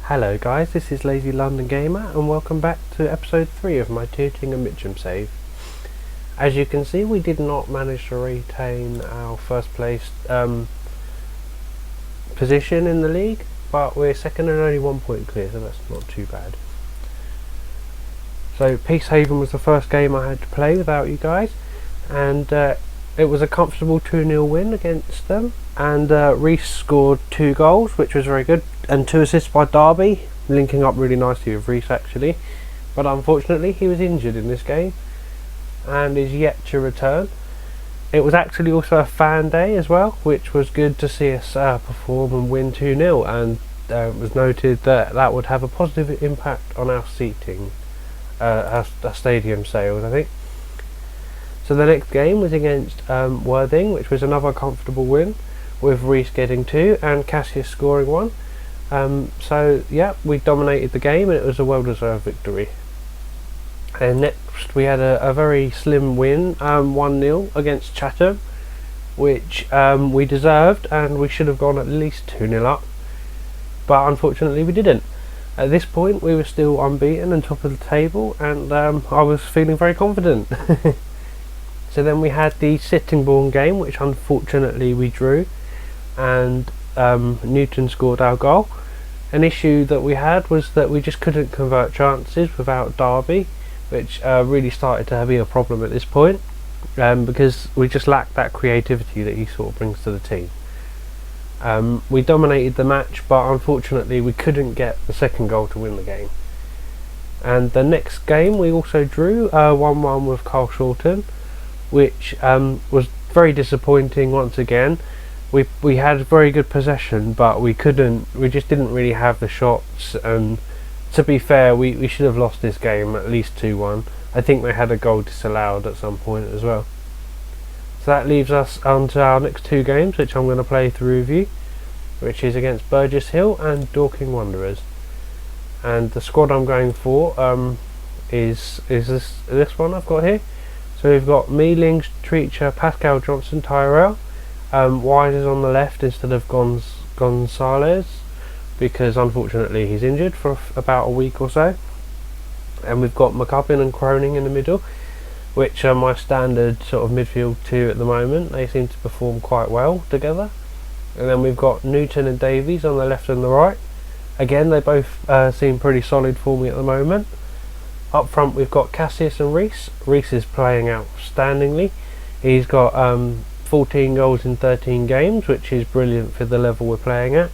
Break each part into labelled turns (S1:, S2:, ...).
S1: Hello guys, this is Lazy London Gamer and welcome back to episode 3 of my Tooting and Mitcham save. As you can see, we did not manage to retain our first place position in the league, but we're second and only 1 point clear, so that's not too bad. So Peacehaven was the first game I had to play without you guys, and it was a comfortable 2-0 win against them, and Reece scored 2 goals, which was very good, and 2 assists by Derby, linking up really nicely with Reece actually, but unfortunately he was injured in this game and is yet to return. It was actually also a fan day as well, which was good to see us perform and win 2-0, and it was noted that that would have a positive impact on our seating, our stadium sales, I think. So the next game was against Worthing, which was another comfortable win, with Reece getting 2 and Cassius scoring 1. So yeah, we dominated the game and it was a well-deserved victory. And next we had a very slim win, 1-0 against Chatham, which we deserved, and we should have gone at least 2-0 up, but unfortunately we didn't. At this point we were still unbeaten and top of the table, and I was feeling very confident. So then we had the Sittingbourne game, which unfortunately we drew, and Newton scored our goal. An issue that we had was that we just couldn't convert chances without Derby, which really started to be a problem at this point, because we just lacked that creativity that he sort of brings to the team. We dominated the match, but unfortunately we couldn't get the second goal to win the game. And the next game we also drew 1-1 with Carl Shorten, which was very disappointing once again. We had very good possession, but we just didn't really have the shots, and to be fair, we should have lost this game at least 2-1. I think they had a goal disallowed at some point as well. So that leaves us on to our next 2 games, which I'm going to play through with you, which is against Burgess Hill and Dorking Wanderers. And the squad I'm going for is this one I've got here. So we've got Mealings, Treacher, Pascal Johnson, Tyrell. Wise is on the left instead of Gonzalez, because unfortunately he's injured for about a week or so. And we've got McCubbin and Croning in the middle, which are my standard sort of midfield 2 at the moment. They seem to perform quite well together. And then we've got Newton and Davies on the left and the right. Again, they both seem pretty solid for me at the moment. Up front we've got Cassius and Reece. Reece is playing outstandingly. He's got 14 goals in 13 games, which is brilliant for the level we're playing at.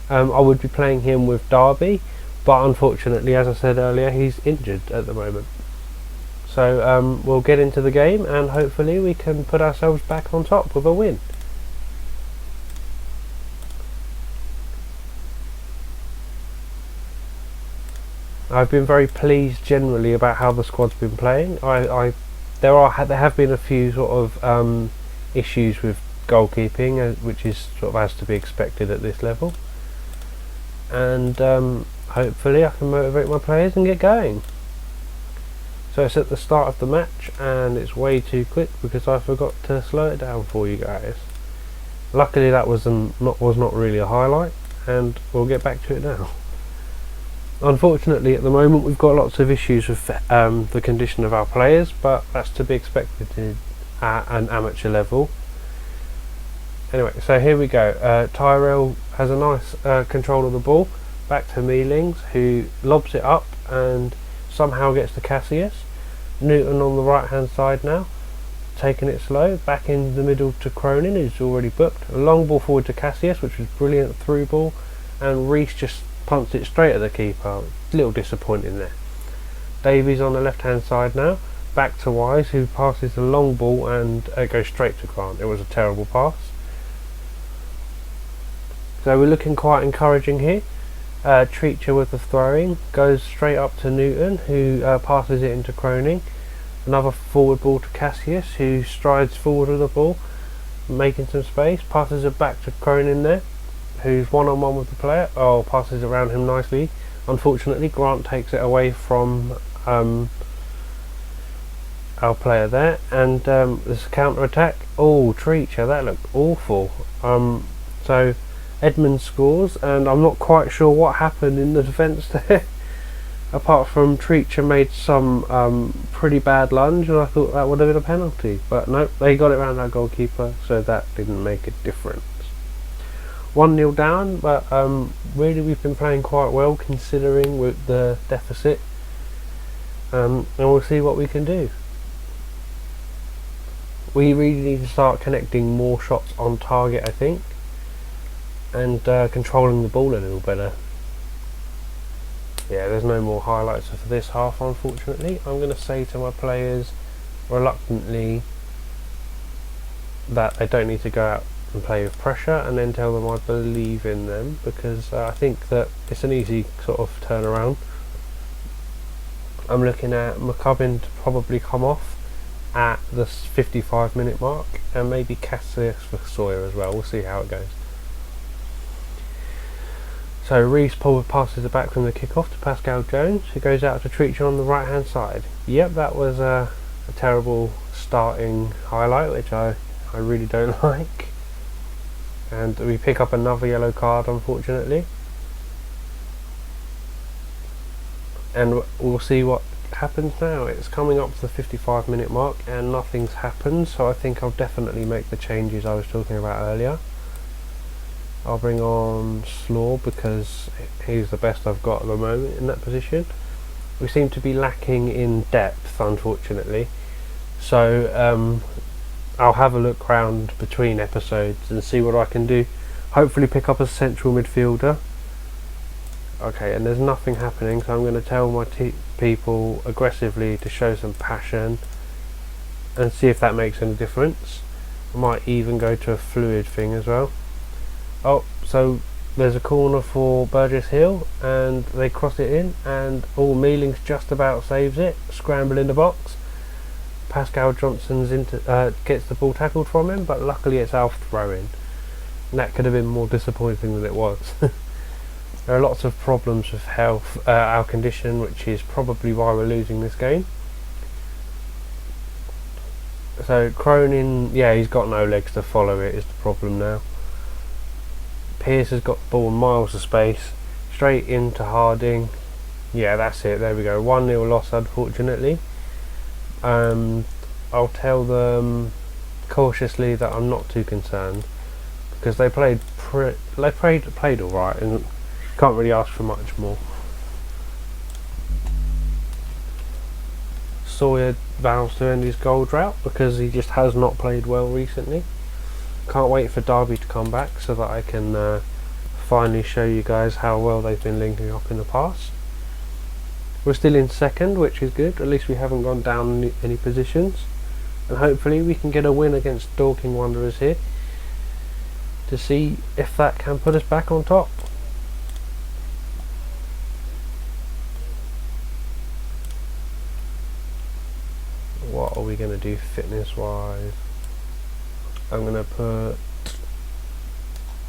S1: I would be playing him with Derby, but unfortunately, as I said earlier, he's injured at the moment. So we'll get into the game and hopefully we can put ourselves back on top with a win. I've been very pleased generally about how the squad's been playing. There have been a few sort of issues with goalkeeping, which is sort of as to be expected at this level, and hopefully I can motivate my players and get going. So it's at the start of the match and it's way too quick because I forgot to slow it down for you guys. Luckily that was not really a highlight, and we'll get back to it now. Unfortunately at the moment we've got lots of issues with the condition of our players, but that's to be expected at an amateur level. Anyway, so here we go. Tyrell has a nice control of the ball, back to Mealings, who lobs it up and somehow gets to Cassius. Newton on the right hand side now, taking it slow, back in the middle to Cronin, who's already booked. A long ball forward to Cassius, which was brilliant through ball, and Reece just punts it straight at the keeper. A little disappointing there. Davies on the left hand side now, back to Wise, who passes the long ball and goes straight to Grant. It was a terrible pass. So we're looking quite encouraging here. Treacher with the throwing goes straight up to Newton, who passes it into Croning. Another forward ball to Cassius, who strides forward with the ball, making some space, passes it back to Cronin there, who's one-on-one with the player. Oh, passes around him nicely. Unfortunately Grant takes it away from our player there, and there's a counter attack. Oh, Treacher, that looked awful. So Edmund scores, and I'm not quite sure what happened in the defence there. Apart from Treacher made some pretty bad lunge, and I thought that would have been a penalty. But no, they got it around our goalkeeper, so that didn't make a difference. 1-0 down, but really we've been playing quite well considering with the deficit. And we'll see what we can do. We really need to start connecting more shots on target, I think, and controlling the ball a little better. Yeah, there's no more highlights for this half, unfortunately. I'm going to say to my players reluctantly that they don't need to go out and play with pressure, and then tell them I believe in them, because I think that it's an easy sort of turnaround. I'm looking at McCubbin to probably come off at the 55-minute mark, and maybe Cassius for Sawyer as well. We'll see how it goes. So Reese passes it back from the kick-off to Pascal Jones, who goes out to Treacher on the right-hand side. Yep, that was a terrible starting highlight, which I really don't like. And we pick up another yellow card, unfortunately. And we'll see what happens now. It's coming up to the 55-minute mark and nothing's happened, so I think I'll definitely make the changes I was talking about earlier. I'll bring on Slaw because he's the best I've got at the moment in that position. We seem to be lacking in depth, unfortunately, so I'll have a look round between episodes and see what I can do. Hopefully pick up a central midfielder. Okay, and there's nothing happening, so I'm going to tell my people aggressively to show some passion and see if that makes any difference. I might even go to a fluid thing as well. Oh, so there's a corner for Burgess Hill, and they cross it in, and Mealings just about saves it. Scramble in the box. Pascal Johnson's gets the ball tackled from him, but luckily it's our throw-in. That could have been more disappointing than it was. There are lots of problems with health, our condition, which is probably why we're losing this game. So Cronin, yeah, he's got no legs to follow it, is the problem now. Pearce has got the ball in miles of space, straight into Harding. Yeah, that's it, there we go. 1-0 loss, unfortunately. I'll tell them cautiously that I'm not too concerned, because they played all right, and can't really ask for much more. Sawyer vows to end his goal drought because he just has not played well recently. Can't wait for Derby to come back so that I can finally show you guys how well they've been linking up in the past. We're still in second, which is good. At least we haven't gone down any positions, and hopefully we can get a win against Dorking Wanderers here to see if that can put us back on top. What are we going to do fitness wise? I'm going to put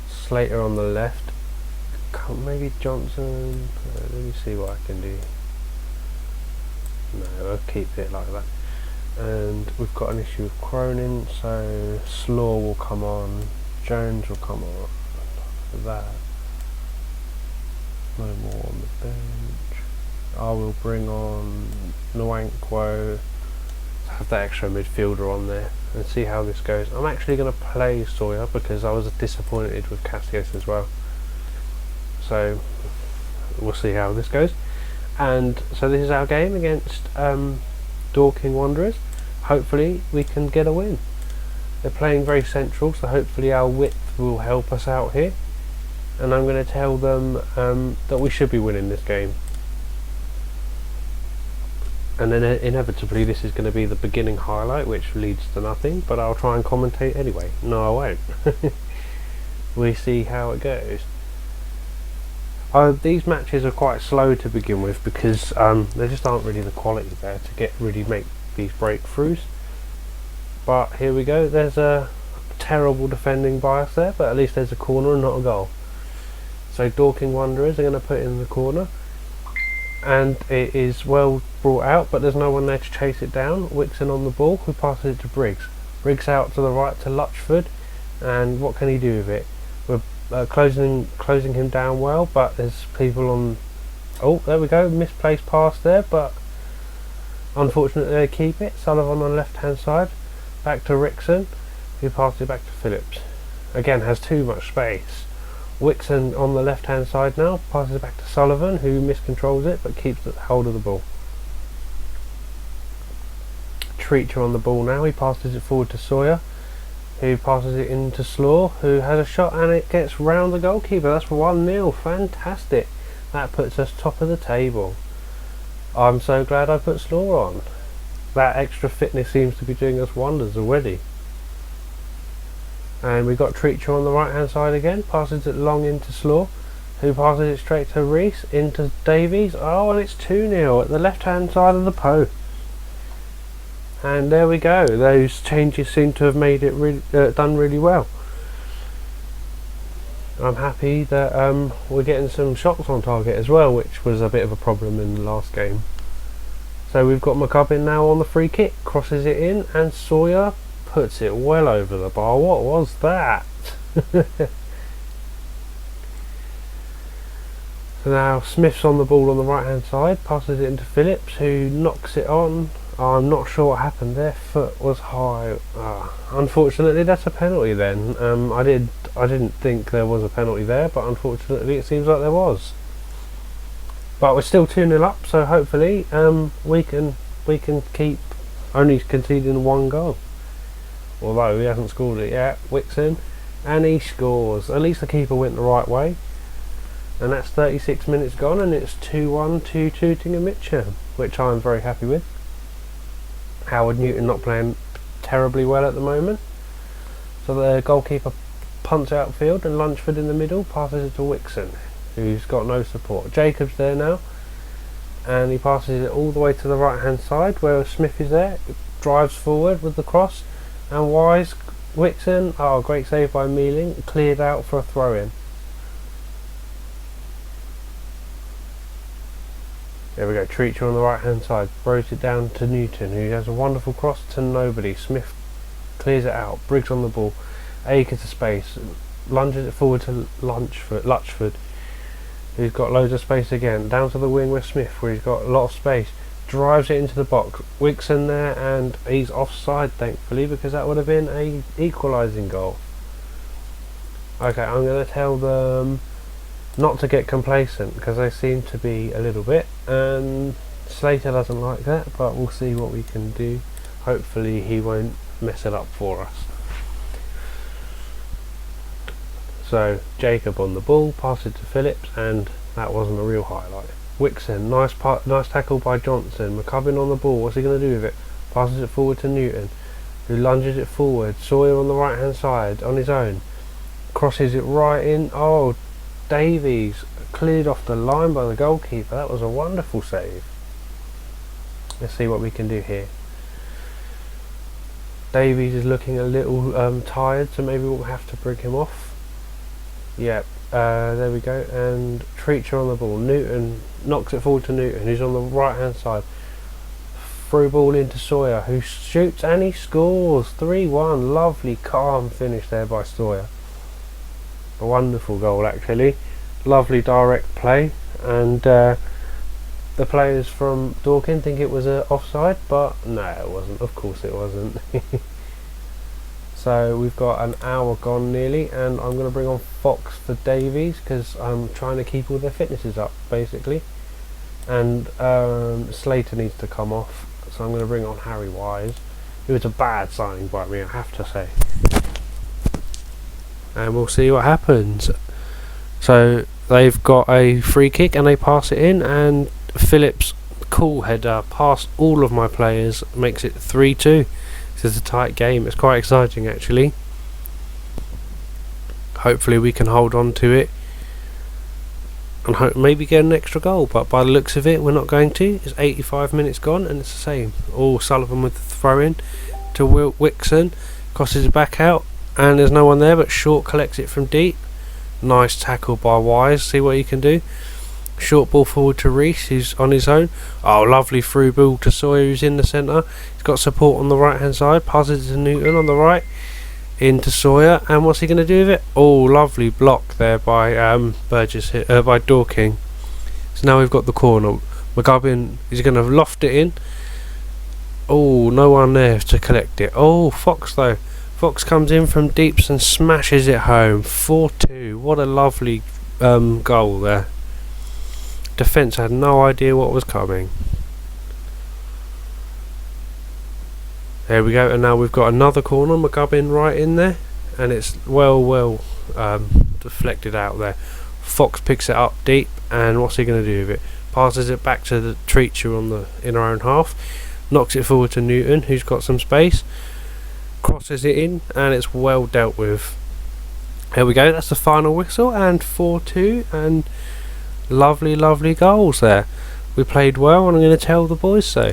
S1: Slater on the left, maybe Johnson. Let me see what I can do. No, I'll keep it like that. And we've got an issue with Cronin, so Slaw will come on, Jones will come on. That. No more on the bench. I will bring on Nwankwo, have that extra midfielder on there, and see how this goes. I'm actually going to play Sawyer because I was disappointed with Cassius as well. So we'll see how this goes. And so this is our game against Dorking Wanderers. Hopefully we can get a win. They're playing very central, so hopefully our width will help us out here. And I'm going to tell them that we should be winning this game. And then inevitably this is going to be the beginning highlight, which leads to nothing, but I'll try and commentate anyway. No, I won't. We see how it goes. These matches are quite slow to begin with because there just aren't really the quality there to really make these breakthroughs. But here we go. There's a terrible defending by us there, but at least there's a corner and not a goal. So Dorking Wanderers are going to put it in the corner, and it is well brought out, but there's no one there to chase it down. Wixon on the ball, who passes it to Briggs. Briggs out to the right to Lutchford, and what can he do with it? We're closing him down well, but there's people on. Oh, there we go, misplaced pass there, but unfortunately they keep it. Sullivan on the left hand side, back to Rickson, who passes it back to Phillips. Again, has too much space. Wixon on the left hand side now, passes it back to Sullivan, who miscontrols it but keeps hold of the ball. Treacher on the ball now, he passes it forward to Sawyer, who passes it into Slaw, who has a shot and it gets round the goalkeeper. That's 1-0, fantastic. That puts us top of the table. I'm so glad I put Slaw on. That extra fitness seems to be doing us wonders already. And we've got Treacher on the right hand side again, passes it long into Slaw, who passes it straight to Reese, into Davies. Oh, and it's 2-0 at the left hand side of the post. And there we go, those changes seem to have made it done really well. I'm happy that we're getting some shots on target as well, which was a bit of a problem in the last game. So we've got McCubbin now on the free kick, crosses it in, and Sawyer puts it well over the bar. What was that? So now Smith's on the ball on the right hand side, passes it into Phillips, who knocks it on. I'm not sure what happened there. Foot was high. Unfortunately, that's a penalty. Then I didn't think there was a penalty there, but unfortunately, it seems like there was. But we're still 2-0 up, so hopefully we can keep only conceding one goal. Although he hasn't scored it yet, Wixon, and he scores. At least the keeper went the right way. And that's 36 minutes gone, and it's 2-1 to Tooting and Mitcham, which I'm very happy with. Howard Newton not playing terribly well at the moment. So the goalkeeper punts outfield, and Lunchford in the middle passes it to Wixon, who's got no support. Jacobs there now, and he passes it all the way to the right hand side where Smith is there, drives forward with the cross, and Wise, Wixon, oh, great save by Mealing, cleared out for a throw in. There we go, Treacher on the right hand side, throws it down to Newton, who has a wonderful cross to nobody. Smith clears it out, Briggs on the ball, acres of space, lunges it forward to Lutchford, who's got loads of space again, down to the wing with Smith, where he's got a lot of space, drives it into the box, Wixon there, and he's offside thankfully, because that would have been a equalising goal. Okay, I'm going to tell them not to get complacent, because they seem to be a little bit, and Slater doesn't like that, but we'll see what we can do. Hopefully he won't mess it up for us. So Jacob on the ball, pass it to Phillips, and that wasn't a real highlight. Wixon, nice tackle by Johnson. McCubbin on the ball, what's he going to do with it? Passes it forward to Newton, who lunges it forward. Sawyer on the right hand side on his own, crosses it right in. Oh, Davies cleared off the line by the goalkeeper. That was a wonderful save. Let's see what we can do here. Davies is looking a little tired, so maybe we'll have to bring him off. Yep, there we go. And Treacher on the ball. Newton knocks it forward to Newton, who's on the right hand side. Through ball into Sawyer, who shoots and he scores. 3-1. Lovely calm finish there by Sawyer. A wonderful goal actually. Lovely direct play, and the players from Dorking think it was a offside, but no, it wasn't. Of course it wasn't. So we've got an hour gone nearly, and I'm going to bring on Fox for Davies because I'm trying to keep all their fitnesses up basically, and Slater needs to come off, so I'm going to bring on Harry Wise. It was a bad signing by me, I have to say, and we'll see what happens. So they've got a free kick and they pass it in, and Phillips' cool header past all of my players makes it 3-2. This is a tight game. It's quite exciting actually. Hopefully we can hold on to it and maybe get an extra goal, but by the looks of it we're not going to. It's 85 minutes gone and it's the same. Oh, Sullivan with the throw in to Wixon, crosses it back out, and there's no one there, but Short collects it from deep. Nice tackle by Wise, see what he can do. Short ball forward to Reese, who's on his own. Oh, lovely through ball to Sawyer, who's in the centre. He's got support on the right hand side, passes it to Newton on the right, into Sawyer, and what's he going to do with it? Oh, lovely block there by Burgess, by Dorking. So now we've got the corner. McGubbin is going to loft it in. Oh, no one there to collect it. Oh, Fox though. Fox comes in from deeps and smashes it home. 4-2. What a lovely goal there. Defence had no idea what was coming. There we go, and now we've got another corner. McGubbin right in there, and it's well deflected out there. Fox picks it up deep, and what's he going to do with it? Passes it back to the Treacher in our own half. Knocks it forward to Newton, who's got some space. Crosses it in, and it's well dealt with. There we go, that's the final whistle, and 4-2, and lovely goals there. We played well, and I'm going to tell the boys so.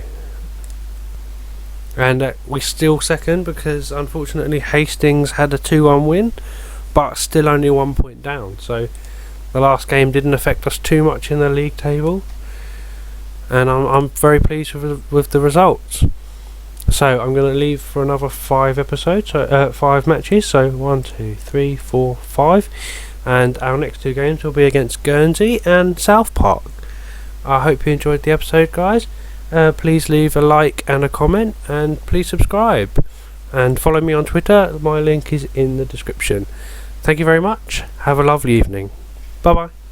S1: And we still second, because unfortunately Hastings had a 2-1 win, but still only 1 point down, so the last game didn't affect us too much in the league table, and I'm very pleased with the results. So I'm going to leave for another 5 episodes, 5 matches, so 1, 2, 3, 4, 5, and our next 2 games will be against Guernsey and South Park. I hope you enjoyed the episode, guys. Please leave a like and a comment, and please subscribe and follow me on Twitter. My link is in the description. Thank you very much. Have a lovely evening. Bye bye.